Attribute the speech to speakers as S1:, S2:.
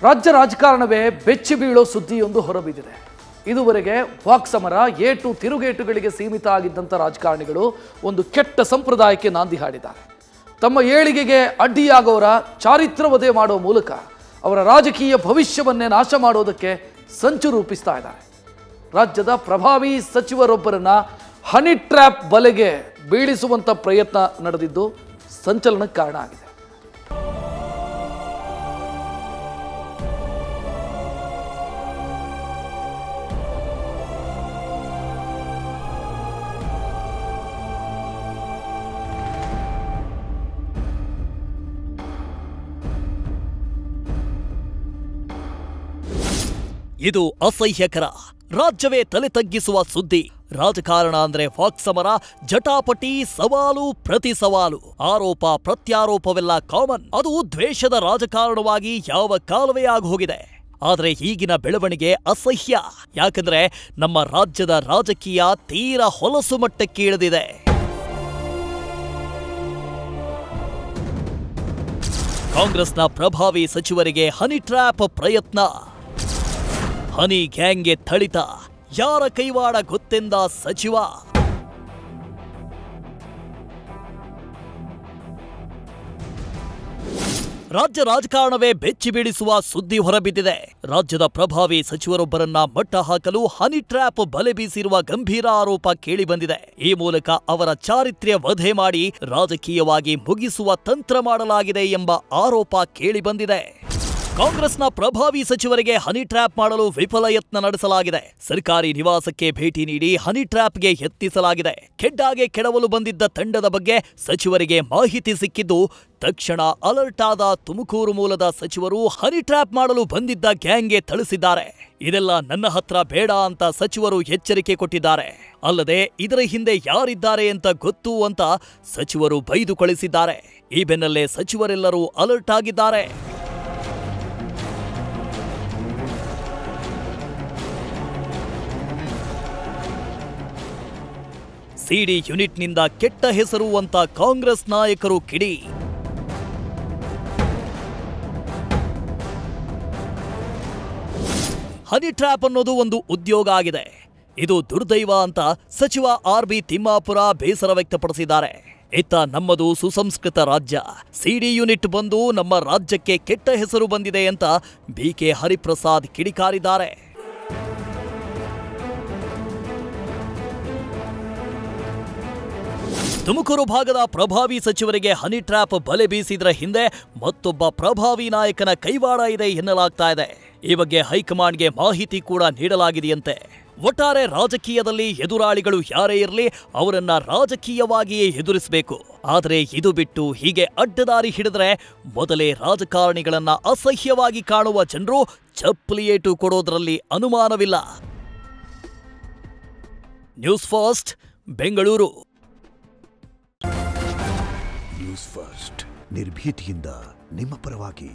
S1: ರಾಜ್ಯ ರಾಜಕಾರಣವೇ ಬೆಚ್ಚಿ ಬೀಳೋ ಸುದ್ದಿಯೊಂದು ಹೊರಬಿದ್ದಿದೆ. ಇದುವರೆಗೆ ವಾಕ್ಸಮರ ಏಟು ತಿರುಗೇಟುಗಳಿಗೆ ಸೀಮಿತ ಆಗಿದ್ದಂಥ ರಾಜಕಾರಣಿಗಳು ಒಂದು ಕೆಟ್ಟ ಸಂಪ್ರದಾಯಕ್ಕೆ ನಾಂದಿ ಹಾಡಿದ್ದಾರೆ. ತಮ್ಮ ಏಳಿಗೆಗೆ ಅಡ್ಡಿಯಾಗೋರ ಚಾರಿತ್ರವಧೆ ಮಾಡೋ ಮೂಲಕ ಅವರ ರಾಜಕೀಯ ಭವಿಷ್ಯವನ್ನೇ ನಾಶ ಮಾಡೋದಕ್ಕೆ ಸಂಚು ರೂಪಿಸ್ತಾ ಇದ್ದಾರೆ. ರಾಜ್ಯದ ಪ್ರಭಾವಿ ಸಚಿವರೊಬ್ಬರನ್ನ ಹನಿ ಟ್ರ್ಯಾಪ್ ಬಲೆಗೆ ಬೀಳಿಸುವಂಥ ಪ್ರಯತ್ನ ನಡೆದಿದ್ದು ಸಂಚಲನಕ್ಕೆ ಕಾರಣ ಆಗಿದೆ.
S2: ಇದು ಅಸಹ್ಯಕರ, ರಾಜ್ಯವೇ ತಲೆ ತಗ್ಗಿಸುವ ಸುದ್ದಿ. ರಾಜಕಾರಣ ಅಂದ್ರೆ ವಾಕ್ಸಮರ, ಜಟಾಪಟಿ, ಸವಾಲು ಪ್ರತಿ ಸವಾಲು, ಆರೋಪ ಪ್ರತ್ಯಾರೋಪವೆಲ್ಲ ಕಾಮನ್. ಅದು ದ್ವೇಷದ ರಾಜಕಾರಣವಾಗಿ ಯಾವ ಕಾಲವೇ ಆಗೋಗಿದೆ. ಆದ್ರೆ ಈಗಿನ ಬೆಳವಣಿಗೆ ಅಸಹ್ಯ. ಯಾಕಂದ್ರೆ ನಮ್ಮ ರಾಜ್ಯದ ರಾಜಕೀಯ ತೀರಾ ಹೊಲಸು ಮಟ್ಟಕ್ಕೆ ಇಳಿದಿದೆ. ಕಾಂಗ್ರೆಸ್ನ ಪ್ರಭಾವಿ ಸಚಿವರಿಗೆ ಹನಿ ಟ್ರ್ಯಾಪ್ ಪ್ರಯತ್ನ. ಹನಿ ಗ್ಯಾಂಗ್ಗೆ ಥಳಿತ, ಯಾರ ಕೈವಾಡ ಗೊತ್ತೆಂದ ಸಚಿವ. ರಾಜ್ಯ ರಾಜಕಾರಣವೇ ಬೆಚ್ಚಿ ಬೀಳಿಸುವ ಸುದ್ದಿ ಹೊರಬಿದ್ದಿದೆ. ರಾಜ್ಯದ ಪ್ರಭಾವಿ ಸಚಿವರೊಬ್ಬರನ್ನ ಮಟ್ಟ ಹಾಕಲು ಹನಿ ಟ್ರ್ಯಾಪ್ ಬಲೆ ಬೀಸಿರುವ ಗಂಭೀರ ಆರೋಪ ಕೇಳಿಬಂದಿದೆ. ಈ ಮೂಲಕ ಅವರ ಚಾರಿತ್ರ್ಯ ವಧೆ ಮಾಡಿ ರಾಜಕೀಯವಾಗಿ ಮುಗಿಸುವ ತಂತ್ರ ಮಾಡಲಾಗಿದೆ ಎಂಬ ಆರೋಪ ಕೇಳಿಬಂದಿದೆ. ಕಾಂಗ್ರೆಸ್ನ ಪ್ರಭಾವಿ ಸಚಿವರಿಗೆ ಹನಿ ಟ್ರ್ಯಾಪ್ ಮಾಡಲು ವಿಫಲ ಯತ್ನ ನಡೆಸಲಾಗಿದೆ. ಸರ್ಕಾರಿ ನಿವಾಸಕ್ಕೆ ಭೇಟಿ ನೀಡಿ ಹನಿ ಟ್ರ್ಯಾಪ್ಗೆ ಯತ್ನಿಸಲಾಗಿದೆ. ಕೆಡ್ಡಾಗೆ ಕೆಡವಲು ಬಂದಿದ್ದ ತಂಡದ ಬಗ್ಗೆ ಸಚಿವರಿಗೆ ಮಾಹಿತಿ ಸಿಕ್ಕಿದ್ದು ತಕ್ಷಣ ಅಲರ್ಟ್ ಆದ ತುಮಕೂರು ಮೂಲದ ಸಚಿವರು ಹನಿ ಟ್ರ್ಯಾಪ್ ಮಾಡಲು ಬಂದಿದ್ದ ಗ್ಯಾಂಗ್ಗೆ ಥಳಿಸಿದ್ದಾರೆ. ಇದೆಲ್ಲ ನನ್ನ ಹತ್ರ ಬೇಡ ಅಂತ ಸಚಿವರು ಎಚ್ಚರಿಕೆ ಕೊಟ್ಟಿದ್ದಾರೆ. ಅಲ್ಲದೆ ಇದರ ಹಿಂದೆ ಯಾರಿದ್ದಾರೆ ಅಂತ ಗೊತ್ತು ಅಂತ ಸಚಿವರು ಬೈದು ಕಳಿಸಿದ್ದಾರೆ. ಈ ಬೆನ್ನಲ್ಲೇ ಸಚಿವರೆಲ್ಲರೂ ಅಲರ್ಟ್ ಆಗಿದ್ದಾರೆ. ಸಿಡಿ ಯೂನಿಟ್ನಿಂದ ಕೆಟ್ಟ ಹೆಸರು ಅಂತ ಕಾಂಗ್ರೆಸ್ ನಾಯಕರು ಕಿಡಿ. ಹನಿ ಟ್ರ್ಯಾಪ್ ಅನ್ನೋದು ಒಂದು ಉದ್ಯೋಗ ಆಗಿದೆ. ಇದು ದುರ್ದೈವ ಅಂತ ಸಚಿವ ಆರ್.ಬಿ. ತಿಮ್ಮಾಪುರ ಬೇಸರ ವ್ಯಕ್ತಪಡಿಸಿದ್ದಾರೆ. ಇತ್ತ ನಮ್ಮದು ಸುಸಂಸ್ಕೃತ ರಾಜ್ಯ, ಸಿಡಿ ಯೂನಿಟ್ ಬಂದು ನಮ್ಮ ರಾಜ್ಯಕ್ಕೆ ಕೆಟ್ಟ ಹೆಸರು ಬಂದಿದೆ ಅಂತ ಬಿ.ಕೆ. ಹರಿಪ್ರಸಾದ್ ಕಿಡಿಕಾರಿದ್ದಾರೆ. ತುಮಕೂರು ಭಾಗದ ಪ್ರಭಾವಿ ಸಚಿವರಿಗೆ ಹನಿ ಟ್ರ್ಯಾಪ್ ಬಲೆ ಬೀಸಿದ್ರ ಹಿಂದೆ ಮತ್ತೊಬ್ಬ ಪ್ರಭಾವಿ ನಾಯಕನ ಕೈವಾಡ ಇದೆ ಎನ್ನಲಾಗ್ತಾ ಇದೆ. ಈ ಬಗ್ಗೆ ಹೈಕಮಾಂಡ್ಗೆ ಮಾಹಿತಿ ಕೂಡ ನೀಡಲಾಗಿದೆಯಂತೆ. ಒಟ್ಟಾರೆ ರಾಜಕೀಯದಲ್ಲಿ ಎದುರಾಳಿಗಳು ಯಾರೇ ಇರಲಿ ಅವರನ್ನ ರಾಜಕೀಯವಾಗಿಯೇ ಎದುರಿಸಬೇಕು. ಆದರೆ ಇದು ಬಿಟ್ಟು ಹೀಗೆ ಅಡ್ಡದಾರಿ ಹಿಡಿದ್ರೆ ಮೊದಲೇ ರಾಜಕಾರಣಿಗಳನ್ನ ಅಸಹ್ಯವಾಗಿ ಕಾಣುವ ಜನರು ಚಪ್ಪಲಿಯೇಟು ಕೊಡೋದ್ರಲ್ಲಿ ಅನುಮಾನವಿಲ್ಲ. News first, Bengaluru.
S3: News first ನಿರ್ಭೀತಿಯಿಂದ ನಿಮ್ಮ ಪರವಾಗಿ.